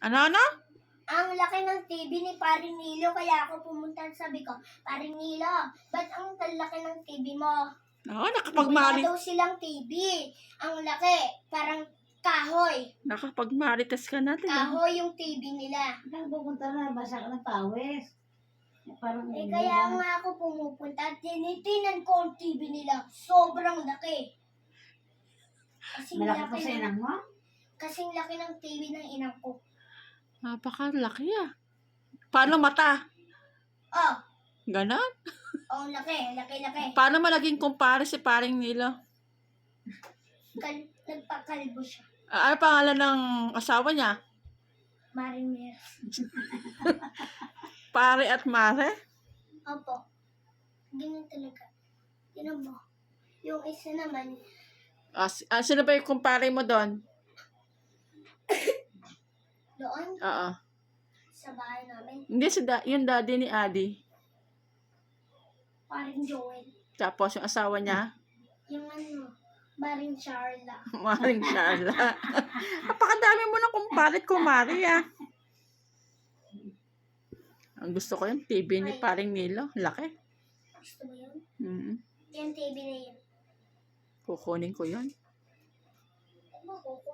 Ano? Ang laki ng TV ni Paring Nilo, kaya ako pumunta, sabi ko, Paring Nilo, ba't ang laki ng TV mo? Oo, Wala daw silang TV. Ang laki, parang kahoy. nakapagmarites ka natin. Kahoy yung TV nila. Saan pupunta na? Basa ka ng pawis. Parang Kaya nga ako pumupunta at tinitinan ko ang TV nila. Sobrang laki. Kasing malaki pa laki sa ng, inang mo? kasing laki ng TV ng inang ko. Napakalaki ah. Paano mata? Oh, Ganon? ang laki. Paano mo naging kumpare si Paring Nilo? Nagpakalbo siya. Ano pangalan ng asawa niya? Marimir. Pare at Mare? Opo. Ganyan talaga. Tinan mo. Yung isa naman, Sino ba yung kumpare mo doon? doon, Oo. sa bahay namin, Hindi, yung daddy ni Adi. Paring Joel. Tapos yung asawa niya, Yung Maring Charla. Maring Charla. Napakadami mo ng kumparet ko, Maria. Ang gusto ko yung TV ni Paring Nilo. Laki. Gusto mo yun? Mm. Yung TV na yun. Kukunin ko yun. Ano ko?